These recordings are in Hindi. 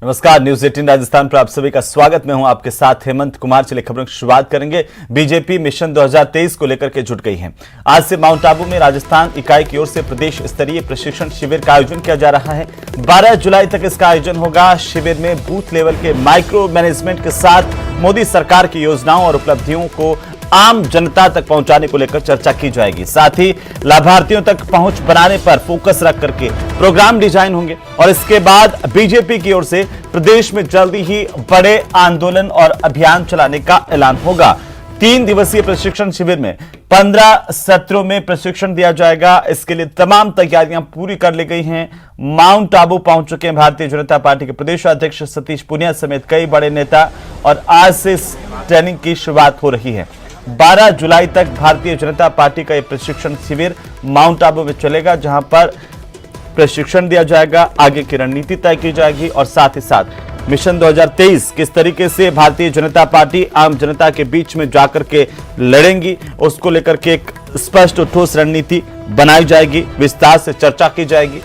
नमस्कार, न्यूज 18 राजस्थान पर आप सभी का स्वागत। मैं हूं आपके साथ हेमंत कुमार। चलिए खबरों की शुरुआत करेंगे। बीजेपी मिशन 2023 को लेकर के जुट गई है। आज से माउंट आबू में राजस्थान इकाई की ओर से प्रदेश स्तरीय प्रशिक्षण शिविर का आयोजन किया जा रहा है। 12 जुलाई तक इसका आयोजन होगा। शिविर में बूथ लेवल के माइक्रो मैनेजमेंट के साथ मोदी सरकार की योजनाओं और उपलब्धियों को आम जनता तक पहुंचाने को लेकर चर्चा की जाएगी। साथ ही लाभार्थियों तक पहुंच बनाने पर फोकस रख करके प्रोग्राम डिजाइन होंगे और इसके बाद बीजेपी की ओर से प्रदेश में जल्दी ही बड़े आंदोलन और अभियान चलाने का ऐलान होगा। 3 दिवसीय प्रशिक्षण शिविर में 15 सत्रों में प्रशिक्षण दिया जाएगा। इसके लिए तमाम तैयारियां पूरी कर ली गई हैं। माउंट आबू पहुंच चुके हैं भारतीय जनता पार्टी के प्रदेश अध्यक्ष सतीश पूनिया समेत कई बड़े नेता और आज से इस ट्रेनिंग की शुरुआत हो रही है। 12 जुलाई तक भारतीय जनता पार्टी का यह प्रशिक्षण शिविर माउंट आबू में चलेगा, जहां पर प्रशिक्षण दिया जाएगा, आगे की रणनीति तय की जाएगी और साथ ही साथ मिशन 2023 किस तरीके से भारतीय जनता पार्टी आम जनता के बीच में जाकर के लड़ेंगी, उसको लेकर के एक स्पष्ट और ठोस रणनीति बनाई जाएगी, विस्तार से चर्चा की जाएगी।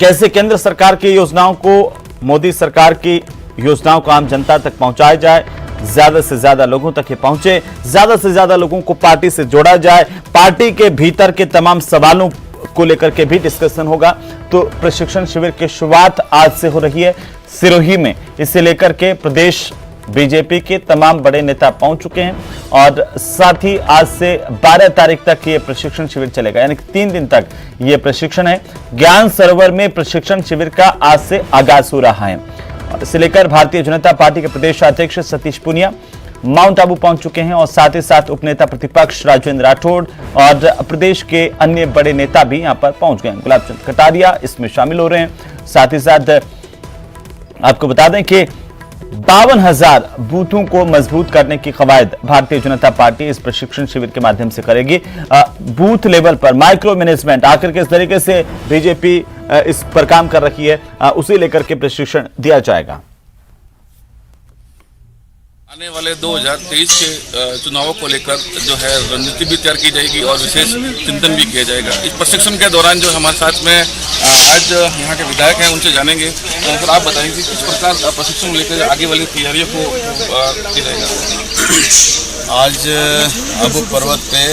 कैसे केंद्र सरकार की योजनाओं को, मोदी सरकार की योजनाओं को आम जनता तक पहुंचाया जाए, ज्यादा से ज्यादा लोगों तक ये पहुंचे, ज्यादा से ज्यादा लोगों को पार्टी से जोड़ा जाए, पार्टी के भीतर के तमाम सवालों को लेकर के भी डिस्कशन होगा। तो प्रशिक्षण शिविर की शुरुआत आज से हो रही है सिरोही में। इसे लेकर के प्रदेश बीजेपी के तमाम बड़े नेता पहुंच चुके हैं और साथ ही आज से 12 तारीख तक ये प्रशिक्षण शिविर चलेगा, यानी 3 दिन तक ये प्रशिक्षण है। ज्ञान सरोवर में प्रशिक्षण शिविर का आज से आगाज हो रहा है। इसे लेकर भारतीय जनता पार्टी के प्रदेश अध्यक्ष सतीश पूनिया माउंट आबू पहुंच चुके हैं और साथ ही साथ उपनेता प्रतिपक्ष राजेंद्र राठौड़ और प्रदेश के अन्य बड़े नेता भी यहां पर पहुंच गए हैं। गुलाब चंद कटारिया इसमें शामिल हो रहे हैं। साथ ही साथ आपको बता दें कि 52,000 बूथों को मजबूत करने की कवायद भारतीय जनता पार्टी इस प्रशिक्षण शिविर के माध्यम से करेगी। बूथ लेवल पर माइक्रो मैनेजमेंट आखिर किस तरीके से बीजेपी इस पर काम कर रही है, उसे लेकर के प्रशिक्षण दिया जाएगा। आने वाले 2023 के चुनावों को लेकर जो है रणनीति भी तैयार की जाएगी और विशेष चिंतन भी किया जाएगा। इस प्रशिक्षण के दौरान जो हमारे साथ में आज यहाँ के विधायक हैं, उनसे जानेंगे। सर, आप बताएंगे किस प्रकार प्रशिक्षण लेकर आगे वाली तैयारियों को किया जाएगा। आज आबू पर्वत पे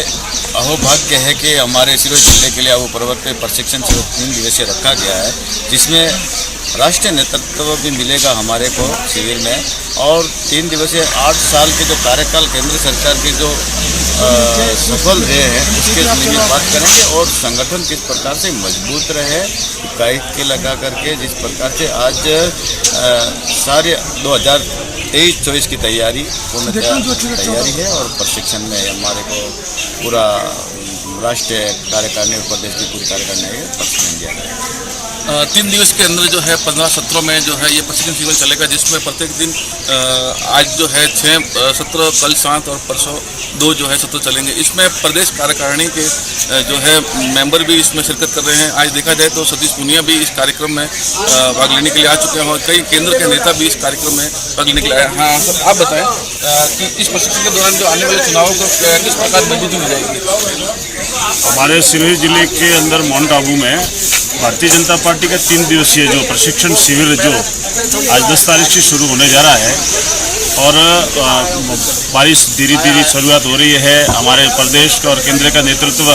अहोभाग्य है कि हमारे सिरोही जिले के लिए आबू पर्वत पे प्रशिक्षण शिविर 3 दिवसीय रखा गया है, जिसमें राष्ट्रीय नेतृत्व भी मिलेगा हमारे को शिविर में। और 3 दिवसीय 8 साल के जो कार्यकाल केंद्र सरकार के जो सफल रहे हैं उसके लिए बात करेंगे और संगठन किस प्रकार से मजबूत रहे, इकाई के लगा करके जिस प्रकार से आज सारे 2023-24 की तैयारी पूर्ण तैयारी है और प्रशिक्षण में हमारे को पूरा राष्ट्रीय कार्यकारिणी और प्रदेश की पूरी कार्यकारिणी प्रशिक्षण दिया जाएगा। 3 दिवस के अंदर जो है 15 सत्रों में जो है ये प्रशिक्षण शिविर चलेगा, जिसमें प्रत्येक दिन आज जो है 6 सत्र, कल 7 और परसों 2 जो है सत्र चलेंगे। इसमें प्रदेश कार्यकारिणी के जो है मेंबर भी इसमें शिरकत कर रहे हैं। आज देखा जाए तो सतीश पूनिया भी इस कार्यक्रम में भाग लेने के लिए आ चुके हैं और कई केंद्र के नेता भी इस कार्यक्रम में भाग लेने के लिए आए। हाँ सर, आप बताएं कि इस प्रशिक्षण के दौरान जो आने वाले चुनावों को किस प्रकार मजबूती दी जाएगी। हमारे सिरोही जिले के अंदर माउंट आबू में भारतीय जनता पार्टी का 3 दिवसीय जो प्रशिक्षण शिविर जो आज 10 तारीख से शुरू होने जा रहा है और बारिश धीरे धीरे शुरुआत हो रही है। हमारे प्रदेश और केंद्र का नेतृत्व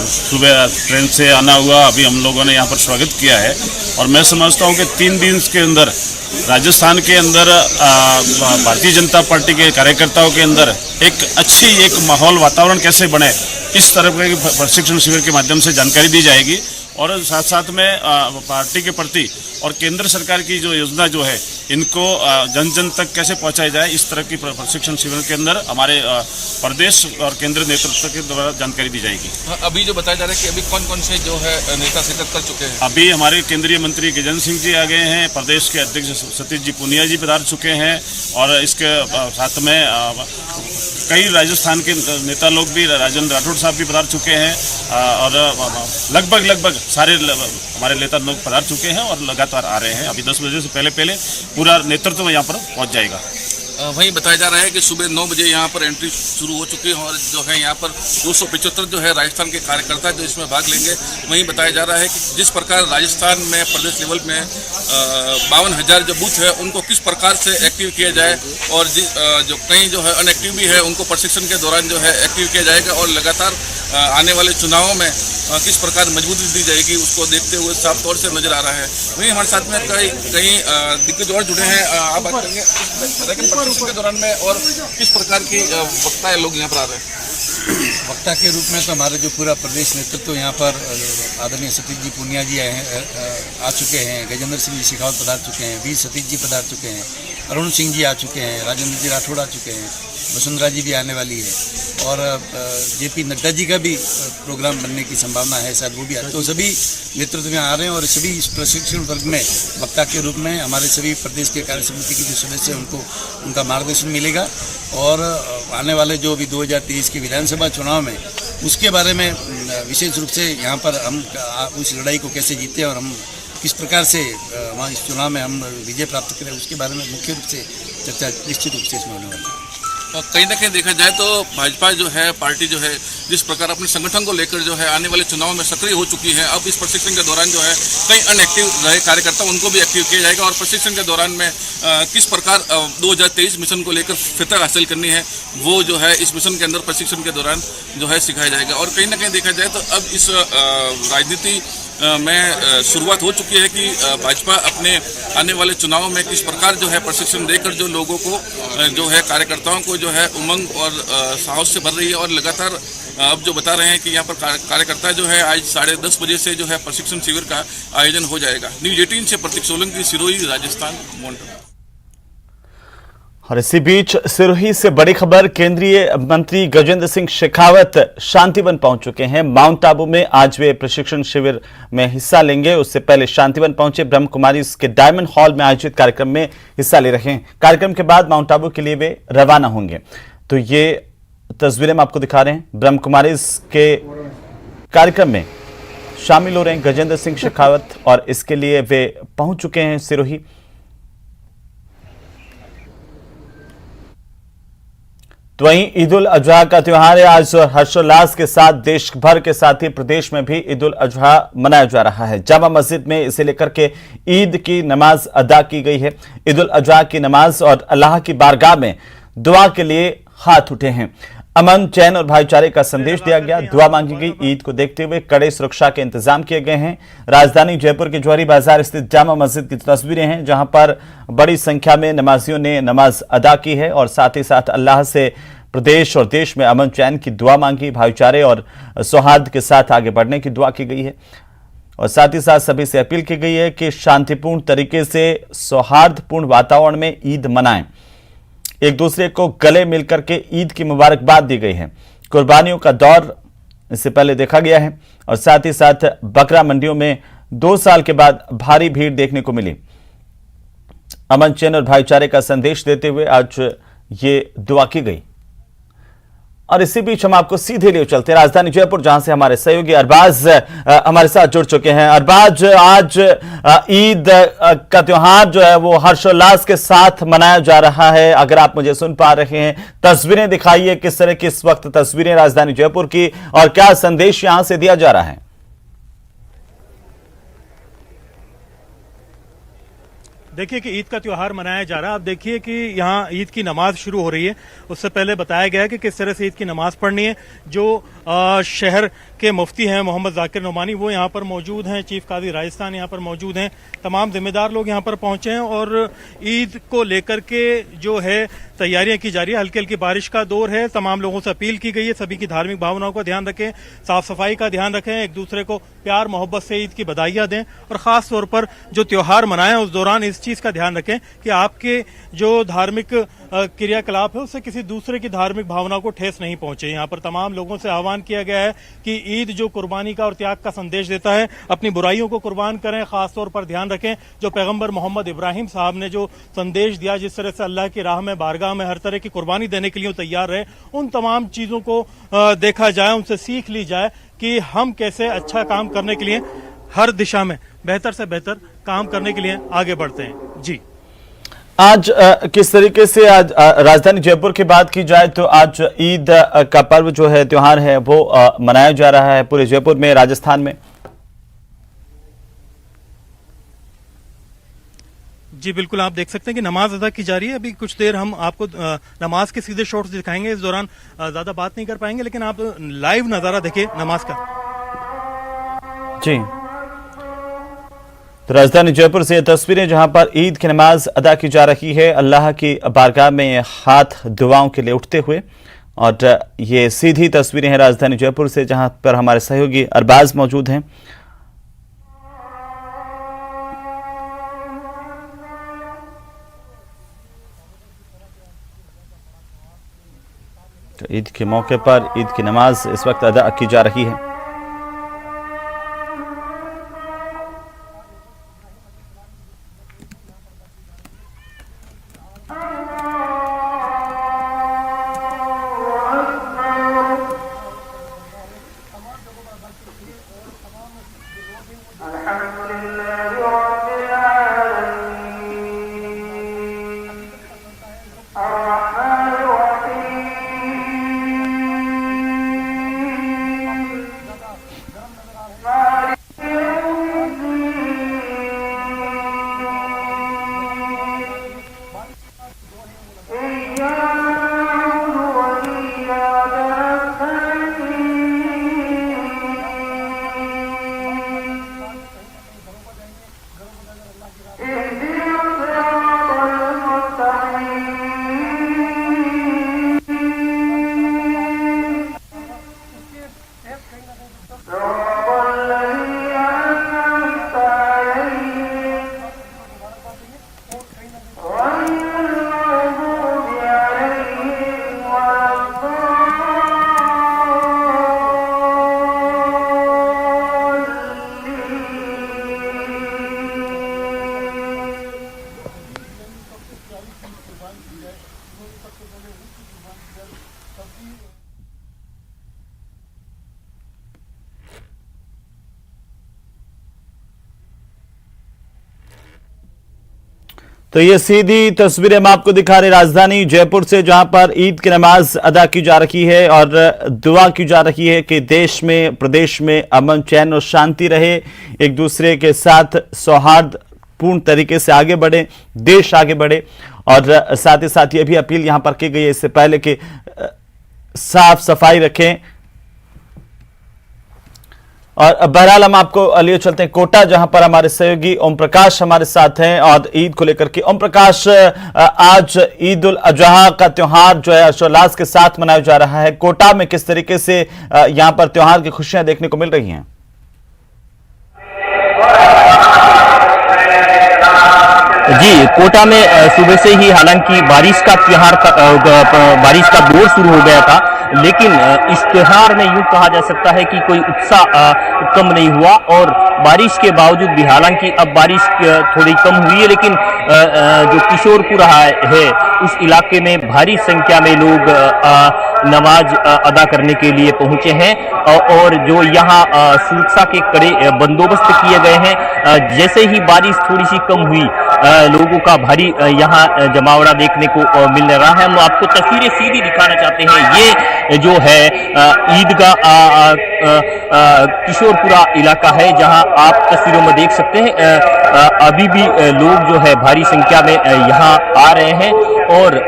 सुबह ट्रेन से आना हुआ, अभी हम लोगों ने यहाँ पर स्वागत किया है और मैं समझता हूँ कि 3 दिन के अंदर राजस्थान के अंदर भारतीय जनता पार्टी के कार्यकर्ताओं के अंदर एक माहौल वातावरण कैसे बने, इस तरह के प्रशिक्षण शिविर के माध्यम से जानकारी दी जाएगी और साथ साथ में पार्टी के प्रति और केंद्र सरकार की जो योजना जो है इनको जन जन तक कैसे पहुंचाई जाए, इस तरह की प्रशिक्षण शिविर के अंदर हमारे प्रदेश और केंद्र नेतृत्व के द्वारा जानकारी दी जाएगी। अभी जो बताया जा रहा है कि अभी कौन कौन से जो है नेता शिरकत कर चुके हैं। अभी हमारे केंद्रीय मंत्री गजेंद्र सिंह जी आ गए हैं, प्रदेश के अध्यक्ष सतीश जी पूनिया जी पधार चुके हैं और इसके साथ में कई राजस्थान के नेता लोग भी, राजेंद्र राठौड़ साहब भी पधार चुके हैं और लगभग सारे हमारे नेता लोग पधार चुके हैं और लगातार आ रहे हैं। अभी 10 बजे से पहले पूरा नेतृत्व यहाँ पर पहुँच जाएगा। वहीं बताया जा रहा है कि सुबह 9 बजे यहाँ पर एंट्री शुरू हो चुकी है और जो है यहाँ पर 275 जो है राजस्थान के कार्यकर्ता जो इसमें भाग लेंगे। वहीं बताया जा रहा है कि जिस प्रकार राजस्थान में प्रदेश लेवल में 52,000 जो बूथ है उनको किस प्रकार से एक्टिव किया जाए और जो कहीं जो है अनएक्टिव भी है उनको प्रशिक्षण के दौरान जो है एक्टिव किया जाएगा और लगातार आने वाले चुनावों में किस प्रकार मजबूती दी जाएगी उसको देखते हुए साफ तौर से नजर आ रहा है। वहीं हमारे साथ में कई दिग्गज और जुड़े हैं, आप बात करेंगे प्रशिक्षण के दौरान में और किस प्रकार की वक्ता लोग यहाँ पर आ रहे हैं। वक्ता के रूप में तो हमारे जो पूरा प्रदेश नेतृत्व यहाँ पर आदरणीय सतीश जी पूनिया जी आ चुके हैं, गजेंद्र सिंह जी शेखावत पधार चुके हैं, वी सतीश जी पधार चुके हैं, अरुण सिंह जी आ चुके हैं, राजेंद्र जी राठौड़ आ चुके हैं, वसुंधरा जी भी आने वाली है और जेपी नड्डा जी का भी प्रोग्राम बनने की संभावना है, शायद वो भी आए। तो सभी नेतृत्व में आ रहे हैं और सभी इस प्रशिक्षण वर्ग में वक्ता के रूप में हमारे सभी प्रदेश के कार्य समिति के जो सदस्य हैं उनको उनका मार्गदर्शन मिलेगा और आने वाले जो भी 2023 के विधानसभा चुनाव में उसके बारे में विशेष रूप से यहाँ पर हम उस लड़ाई को कैसे जीते और हम किस प्रकार से इस चुनाव में हम विजय प्राप्त करें उसके बारे में मुख्य रूप से चर्चा निश्चित रूप से इसमें होने वाली है। कहीं ना कहीं देखा जाए तो भाजपा जो है पार्टी जो है जिस प्रकार अपने संगठन को लेकर जो है आने वाले चुनाव में सक्रिय हो चुकी है, अब इस प्रशिक्षण के दौरान जो है कई अनएक्टिव रहे कार्यकर्ता उनको भी एक्टिव किया जाएगा और प्रशिक्षण के दौरान में किस प्रकार 2023 मिशन को लेकर फितरत हासिल करनी है वो जो है इस मिशन के अंदर प्रशिक्षण के दौरान जो है सिखाया जाएगा। और कहीं ना कहीं देखा जाए तो अब इस राजनीति में शुरुआत हो चुकी है कि भाजपा अपने आने वाले चुनाव में किस प्रकार जो है प्रशिक्षण देकर जो लोगों को जो है कार्यकर्ताओं को जो है उमंग और साहस से भर रही है और लगातार अब जो बता रहे हैं कि यहाँ पर कार्यकर्ता जो है आज 10:30 बजे से जो है प्रशिक्षण शिविर का आयोजन हो जाएगा। न्यूज़ 18 से प्रतीक सोलंकी, सिरोही, राजस्थान, मोन्टा। और इसी बीच सिरोही से बड़ी खबर, केंद्रीय मंत्री गजेंद्र सिंह शेखावत शांतिवन पहुंच चुके हैं। माउंट आबू में आज वे प्रशिक्षण शिविर में हिस्सा लेंगे। उससे पहले शांतिवन पहुंचे, ब्रह्म कुमारी के डायमंड हॉल में आयोजित कार्यक्रम में हिस्सा ले रहे हैं। कार्यक्रम के बाद माउंट आबू के लिए वे रवाना होंगे। तो ये तस्वीरें हम आपको दिखा रहे हैं, ब्रह्म कुमारी के कार्यक्रम में शामिल हो रहे हैं गजेंद्र सिंह शेखावत और इसके लिए वे पहुंच चुके हैं सिरोही। तो वहीं ईद उल अजहा का त्योहार है आज हर्षोल्लास के साथ देश भर के साथ ही प्रदेश में भी ईद उल अजहा मनाया जा रहा है। जामा मस्जिद में इसे लेकर के ईद की नमाज अदा की गई है। ईद उल अजहा की नमाज और अल्लाह की बारगाह में दुआ के लिए हाथ उठे हैं। अमन, चैन और भाईचारे का संदेश दिया गया, दुआ मांगी गई। ईद को देखते हुए कड़े सुरक्षा के इंतजाम किए गए हैं। राजधानी जयपुर के जौहरी बाजार स्थित जामा मस्जिद की तस्वीरें हैं जहां पर बड़ी संख्या में नमाजियों ने नमाज अदा की है और साथ ही साथ अल्लाह से प्रदेश और देश में अमन चैन की दुआ मांगी, भाईचारे और सौहार्द के साथ आगे बढ़ने की दुआ की गई है और साथ ही साथ सभी से अपील की गई है कि शांतिपूर्ण तरीके से सौहार्दपूर्ण वातावरण में ईद मनाएं। एक दूसरे को गले मिलकर के ईद की मुबारकबाद दी गई है। कुर्बानियों का दौर इससे पहले देखा गया है और साथ ही साथ बकरा मंडियों में 2 साल के बाद भारी भीड़ देखने को मिली। अमन चैन और भाईचारे का संदेश देते हुए आज ये दुआ की गई। और इसी बीच हम आपको सीधे लिए चलते हैं राजधानी जयपुर, जहां से हमारे सहयोगी अरबाज हमारे साथ जुड़ चुके हैं। अरबाज, आज ईद का त्योहार जो है वो हर्षोल्लास के साथ मनाया जा रहा है। अगर आप मुझे सुन पा रहे हैं, तस्वीरें दिखाइए, किस तरह की इस वक्त तस्वीरें राजधानी जयपुर की और क्या संदेश यहां से दिया जा रहा है? देखिए कि ईद का त्योहार मनाया जा रहा है। आप देखिए कि यहाँ ईद की नमाज शुरू हो रही है। उससे पहले बताया गया है कि किस तरह से ईद की नमाज पढ़नी है। जो शहर के मुफ्ती हैं मोहम्मद जाकिर नोमानी, वो यहाँ पर मौजूद हैं। चीफ काजी राजस्थान यहाँ पर मौजूद हैं। तमाम जिम्मेदार लोग यहाँ पर पहुंचे हैं और ईद को लेकर के जो है तैयारियां की जा रही है। हल्की हल्की बारिश का दौर है। तमाम लोगों से अपील की गई है सभी की धार्मिक भावनाओं का ध्यान रखें, साफ सफाई का ध्यान रखें, एक दूसरे को प्यार मोहब्बत से ईद की बधाइयां दें और खास तौर पर जो त्योहार मनाएं उस दौरान इस चीज का ध्यान रखें कि आपके जो धार्मिक क्रियाकलाप है उससे किसी दूसरे की धार्मिक भावना को ठेस नहीं पहुंचे। यहाँ पर तमाम लोगों से आह्वान किया गया है कि ईद जो कुर्बानी का और त्याग का संदेश देता है, अपनी बुराइयों को कुर्बान करें। खासतौर पर ध्यान रखें जो पैगंबर मोहम्मद इब्राहिम साहब ने जो संदेश दिया, जिस तरह से अल्लाह की राह में बारगाह में हर तरह की कुर्बानी देने के लिए तैयार रहे, उन तमाम चीजों को देखा जाए, उनसे सीख ली जाए कि हम कैसे अच्छा काम करने के लिए हर दिशा में बेहतर से बेहतर काम करने के लिए आगे बढ़ते हैं। जी आज किस तरीके से आज राजधानी जयपुर की बात की जाए तो आज ईद का पर्व जो है, त्योहार है, वो मनाया जा रहा है पूरे जयपुर में, राजस्थान में। जी बिल्कुल, आप देख सकते हैं कि नमाज अदा की जा रही है। अभी कुछ देर हम आपको नमाज के सीधे शॉट्स दिखाएंगे। इस दौरान ज्यादा बात नहीं कर पाएंगे, लेकिन आप लाइव नजारा देखिए नमाज का। जी, तो राजधानी जयपुर से तस्वीरें जहां पर ईद की नमाज अदा की जा रही है, अल्लाह की बारगाह में हाथ दुआओं के लिए उठते हुए। और ये सीधी तस्वीरें हैं राजधानी जयपुर से, जहां पर हमारे सहयोगी अरबाज मौजूद हैं। तो ईद के मौके पर ईद की नमाज इस वक्त अदा की जा रही है। तो ये सीधी तस्वीरें हम आपको दिखा रहे राजधानी जयपुर से, जहां पर ईद की नमाज अदा की जा रही है और दुआ की जा रही है कि देश में, प्रदेश में अमन, चैन और शांति रहे, एक दूसरे के साथ सौहार्दपूर्ण तरीके से आगे बढ़े, देश आगे बढ़े। और साथ ही साथ ये भी अपील यहां पर की गई है इससे पहले कि साफ सफाई रखें। और बहरहाल हम आपको लिए चलते हैं कोटा, जहां पर हमारे सहयोगी ओम प्रकाश हमारे साथ हैं और ईद को लेकर के। ओम प्रकाश, आज ईद उल अजहा का त्योहार जो है हर्षोल्लास के साथ मनाया जा रहा है। कोटा में किस तरीके से यहां पर त्योहार की खुशियां देखने को मिल रही हैं? जी, कोटा में सुबह से ही हालांकि बारिश का दौर शुरू हो गया था, लेकिन इस त्योहार में यूं कहा जा सकता है कि कोई उत्साह कम नहीं हुआ। और बारिश के बावजूद भी, हालांकि अब बारिश थोड़ी कम हुई है, लेकिन जो किशोरपुरा है उस इलाके में भारी संख्या में लोग नमाज अदा करने के लिए पहुंचे हैं। और जो यहाँ सुरक्षा के कड़े बंदोबस्त किए गए हैं। जैसे ही बारिश थोड़ी सी कम हुई, लोगों का भारी यहाँ जमावड़ा देखने को मिल रहा है। हम आपको तस्वीरें सीधी दिखाना चाहते हैं। ये जो है ईदगाह किशोरपुरा इलाका है, जहां आप तस्वीरों में देख सकते हैं अभी भी लोग जो है भारी संख्या में यहाँ आ रहे हैं और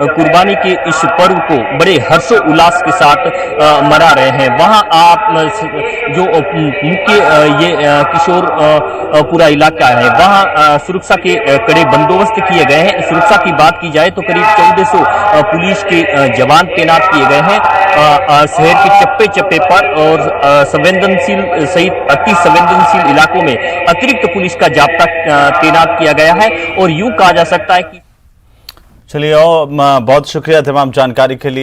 कुर्बानी के इस पर्व को बड़े हर्षोल्लास के साथ मना रहे हैं। वहां आप जो मुख्य ये किशोरपुरा इलाका है, वहां सुरक्षा के कड़े बंदोबस्त किए गए हैं। सुरक्षा की बात की जाए तो करीब 1400 पुलिस के जवान तैनात किए गए हैं शहर के चप्पे चप्पे पर। और संवेदनशील सहित अति संवेदनशील इलाकों में अतिरिक्त पुलिस का जाब्ता तैनात किया गया है। और यूं कहा जा सकता है कि चलिए, बहुत शुक्रिया तमाम जानकारी के लिए।